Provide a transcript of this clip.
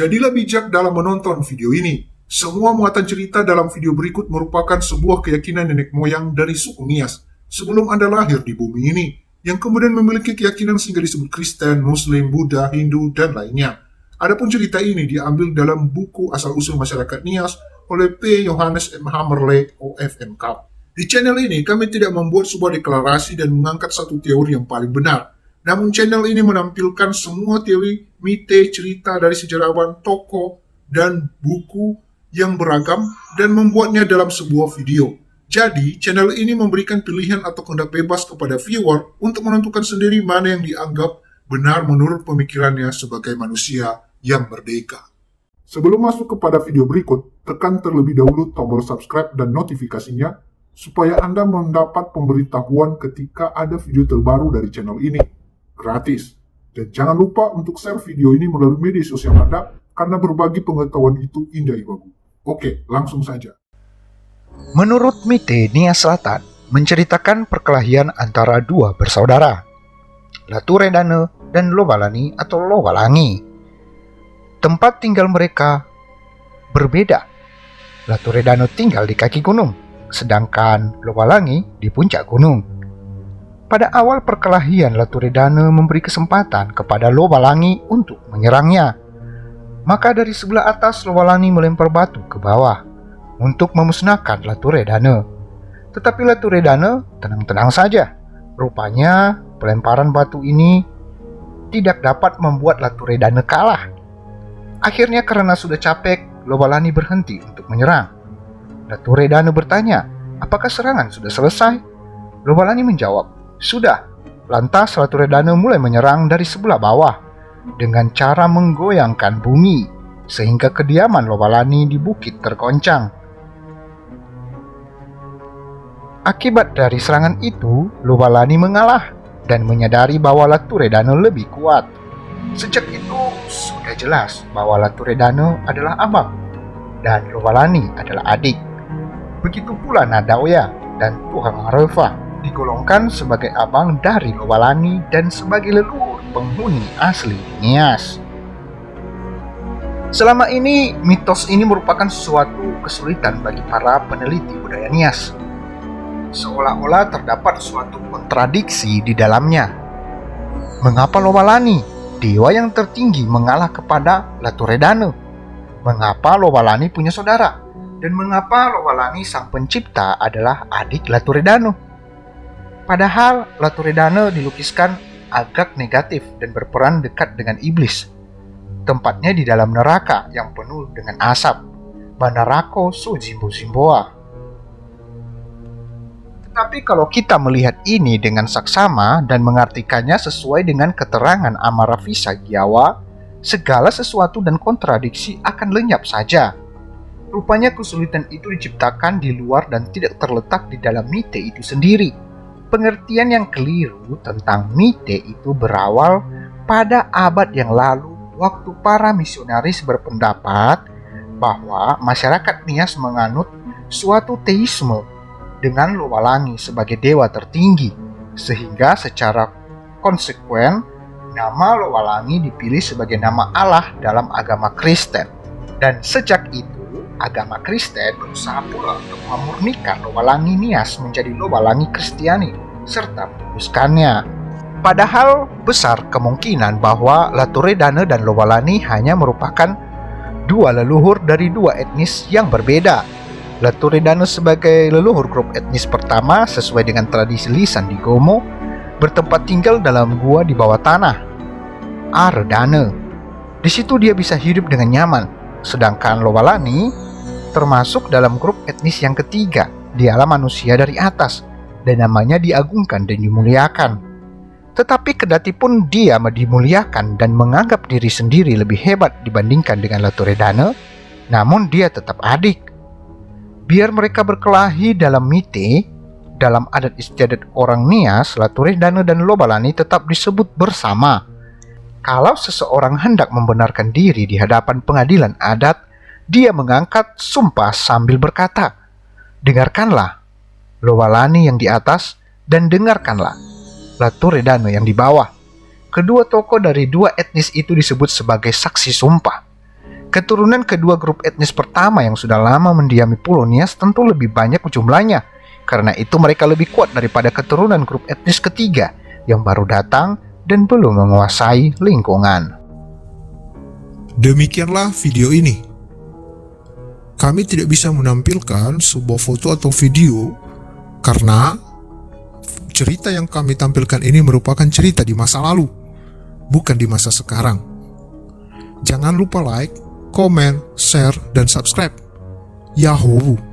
Jadilah bijak dalam menonton video ini. Semua muatan cerita dalam video berikut merupakan sebuah keyakinan nenek moyang dari suku Nias sebelum Anda lahir di bumi ini, yang kemudian memiliki keyakinan sehingga disebut Kristen, Muslim, Buddha, Hindu, dan lainnya. Adapun cerita ini diambil dalam buku Asal-Usul Masyarakat Nias oleh P. Johannes M. Hammerle, OFMK. Di channel ini kami tidak membuat sebuah deklarasi dan mengangkat satu teori yang paling benar. Namun channel ini menampilkan semua teori, mite, cerita dari sejarawan, tokoh, dan buku yang beragam dan membuatnya dalam sebuah video. Jadi, channel ini memberikan pilihan atau kehendak bebas kepada viewer untuk menentukan sendiri mana yang dianggap benar menurut pemikirannya sebagai manusia yang merdeka. Sebelum masuk kepada video berikut, tekan terlebih dahulu tombol subscribe dan notifikasinya supaya Anda mendapat pemberitahuan ketika ada video terbaru dari channel ini. Gratis. Dan jangan lupa untuk share video ini melalui media sosial Anda karena berbagi pengetahuan itu indah bagus. Oke, langsung saja. Menurut mite Nias Selatan, menceritakan perkelahian antara dua bersaudara, Laturedane dan Lobalani atau Lowalangi. Tempat tinggal mereka berbeda. Laturedane tinggal di kaki gunung, sedangkan Lowalangi di puncak gunung. Pada awal perkelahian, Laturedane memberi kesempatan kepada Lowalangi untuk menyerangnya. Maka dari sebelah atas Lowalangi melempar batu ke bawah untuk memusnahkan Laturedane. Tetapi Laturedane tenang-tenang saja. Rupanya pelemparan batu ini tidak dapat membuat Laturedane kalah. Akhirnya karena sudah capek, Lowalangi berhenti untuk menyerang. Laturedane bertanya, apakah serangan sudah selesai? Lowalangi menjawab, sudah. Lantas Laturedane mulai menyerang dari sebelah bawah dengan cara menggoyangkan bumi sehingga kediaman Lowalangi di bukit tergoncang. Akibat dari serangan itu, Lowalangi mengalah dan menyadari bahwa Laturedane lebih kuat. Sejak itu sudah jelas bahwa Laturedane adalah abang dan Lowalangi adalah adik. Begitu pula Nadaoya dan Tuhan Arelva digolongkan sebagai abang dari Lowalangi dan sebagai leluhur penghuni asli Nias. Selama ini, mitos ini merupakan suatu kesulitan bagi para peneliti budaya Nias. Seolah-olah terdapat suatu kontradiksi di dalamnya. Mengapa Lowalangi, dewa yang tertinggi, mengalah kepada Laturedane? Mengapa Lowalangi punya saudara? Dan mengapa Lowalangi sang pencipta adalah adik Laturedane? Padahal Laturedane dilukiskan agak negatif dan berperan dekat dengan iblis. Tempatnya di dalam neraka yang penuh dengan asap, Banarako Sujimbo-Zimboa. Tetapi kalau kita melihat ini dengan saksama dan mengartikannya sesuai dengan keterangan Amarafisa Giyawa, segala sesuatu dan kontradiksi akan lenyap saja. Rupanya kesulitan itu diciptakan di luar dan tidak terletak di dalam mite itu sendiri. Pengertian yang keliru tentang mite itu berawal pada abad yang lalu waktu para misionaris berpendapat bahwa masyarakat Nias menganut suatu teisme dengan Lowalangi sebagai dewa tertinggi, sehingga secara konsekuen nama Lowalangi dipilih sebagai nama Allah dalam agama Kristen. Dan sejak itu, agama Kristen berusaha pula untuk memurnikan Lowalangi Nias menjadi Lowalangi Kristiani serta meneruskannya. Padahal besar kemungkinan bahwa Laturedane dan Lowalangi hanya merupakan dua leluhur dari dua etnis yang berbeda. Laturedane sebagai leluhur grup etnis pertama sesuai dengan tradisi lisan di Gomo bertempat tinggal dalam gua di bawah tanah, Aredane. Di situ dia bisa hidup dengan nyaman. Sedangkan Lowalangi termasuk dalam grup etnis yang ketiga, dialah manusia dari atas dan namanya diagungkan dan dimuliakan. Tetapi kendati pun dia dimuliakan dan menganggap diri sendiri lebih hebat dibandingkan dengan Laturedane, namun dia tetap adik. Biar mereka berkelahi dalam mite, dalam adat istiadat orang Nias, Laturedane dan Lowalangi tetap disebut bersama. Kalau seseorang hendak membenarkan diri di hadapan pengadilan adat, dia mengangkat sumpah sambil berkata, "Dengarkanlah Lowalangi yang di atas dan dengarkanlah Laturedane yang di bawah." Kedua tokoh dari dua etnis itu disebut sebagai saksi sumpah. Keturunan kedua grup etnis pertama yang sudah lama mendiami Pulau Nias tentu lebih banyak jumlahnya. Karena itu mereka lebih kuat daripada keturunan grup etnis ketiga yang baru datang dan belum menguasai lingkungan. Demikianlah video ini. Kami tidak bisa menampilkan sebuah foto atau video karena cerita yang kami tampilkan ini merupakan cerita di masa lalu, bukan di masa sekarang. Jangan lupa like, komen, share, dan subscribe. Yahoo!